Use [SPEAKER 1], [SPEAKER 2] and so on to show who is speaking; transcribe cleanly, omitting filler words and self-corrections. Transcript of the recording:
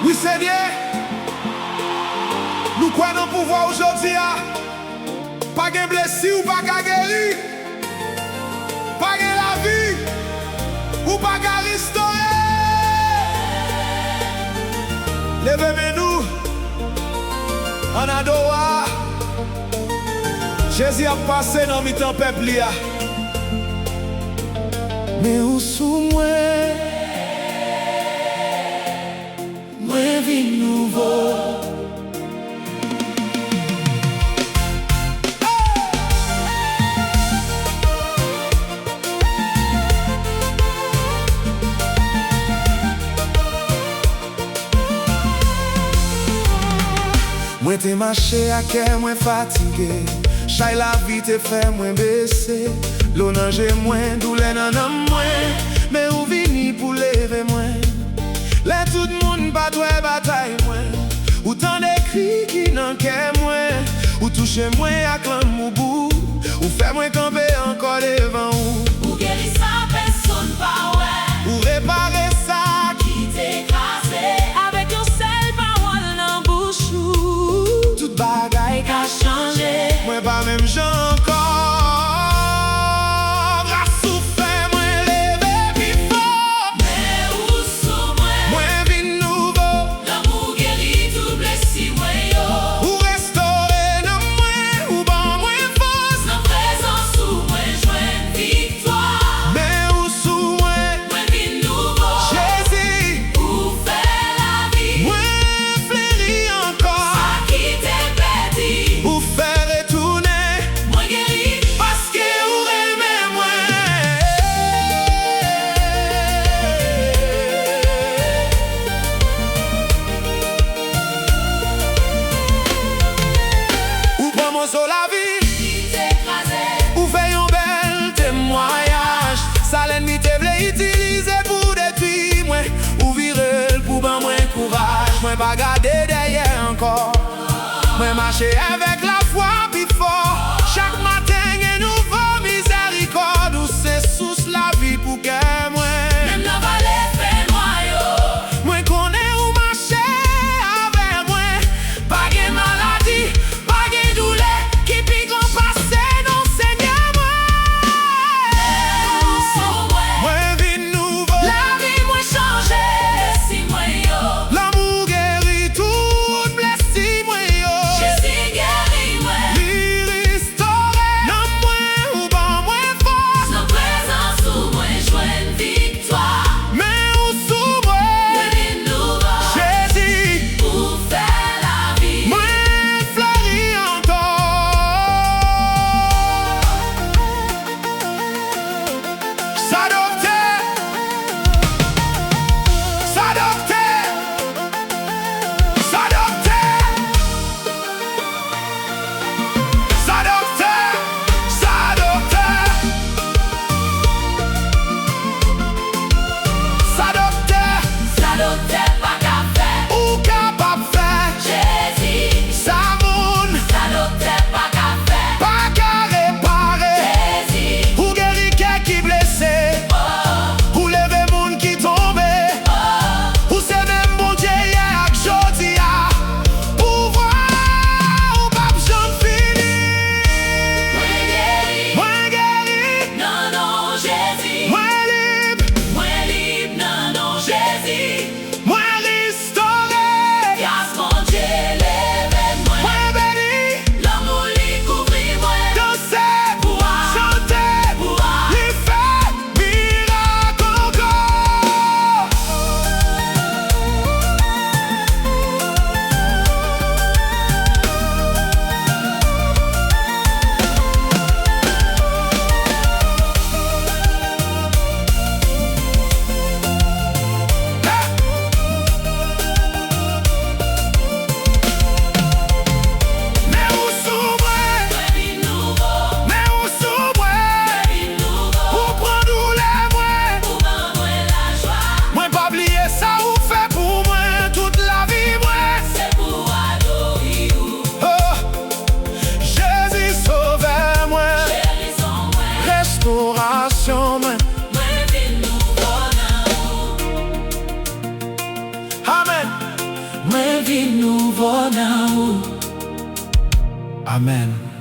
[SPEAKER 1] Oui Seigneur, nous croyons dans le pouvoir aujourd'hui. Pas de blessure ou pas de guérir, pas de la vie ou pas de restaurer. Levez-nous en adorant. Jésus a passé dans le temps peuple. Mais où sous moi, vie nouveau. Moi t'ai marché à cœur, moi fatigué. Chay la vie te fait moins baisser. L'eau nage moins, douleur nan moins. Mais où vini pour lever moins. Là tout le monde pas doué bataille moins. Ou tant d'écrits qui n'en qu'est moins. Ou toucher moins à clan moubou. Ou fait moins camper encore devant ou.
[SPEAKER 2] Ou guérir ça personne pas ouais.
[SPEAKER 1] Ou réparer ça
[SPEAKER 2] qui t'écrasé. Avec un seul parole dans bouche ou.
[SPEAKER 1] toute bagaille
[SPEAKER 2] Qu'a changé.
[SPEAKER 1] moi pas même gens encore. Grâce ou fait moi lever plus fort.
[SPEAKER 2] Mais où sont moi?
[SPEAKER 1] Moi vie nouveau.
[SPEAKER 2] L'amour guérit tout blessé moi yo.
[SPEAKER 1] Ou restaurer non moins. Ou ban moins force.
[SPEAKER 2] Dans présence où moi joindre victoire.
[SPEAKER 1] Mais où sous moi
[SPEAKER 2] Moi vie nouveau.
[SPEAKER 1] Jésus.
[SPEAKER 2] Où fait la vie?
[SPEAKER 1] Moi fléri encore.
[SPEAKER 2] À qui t'es perdu?
[SPEAKER 1] Ou faire retourner.
[SPEAKER 2] Moi guéri.
[SPEAKER 1] Parce que vous aimez moi. Ou prend mon sur la vie.
[SPEAKER 2] Qui t'écrasé.
[SPEAKER 1] Ou fait un bel témoignage. Ça l'ennemi te vle utiliser pour détruire moi. Ou virer pour ban moins courage. Moi pas garder derrière encore. Moi marcher avec la foi plus fort. Chaque matin et nouveau miséricorde. Ou c'est sous la vie pour que moi.
[SPEAKER 2] Même dans vallée fait noyau.
[SPEAKER 1] Moi connais ou marcher avec moi. Pas de maladie, pas de douleur. Qui pique en passé, non Seigneur moi.
[SPEAKER 2] Où sont moi?
[SPEAKER 1] Moi vie nouveau.
[SPEAKER 2] La vie moi changé. Si moi yo.
[SPEAKER 1] L'amour guérit tout blessé moi yo.
[SPEAKER 2] Jésus guérit Mwen vi nouvo nan ou.
[SPEAKER 1] Amen.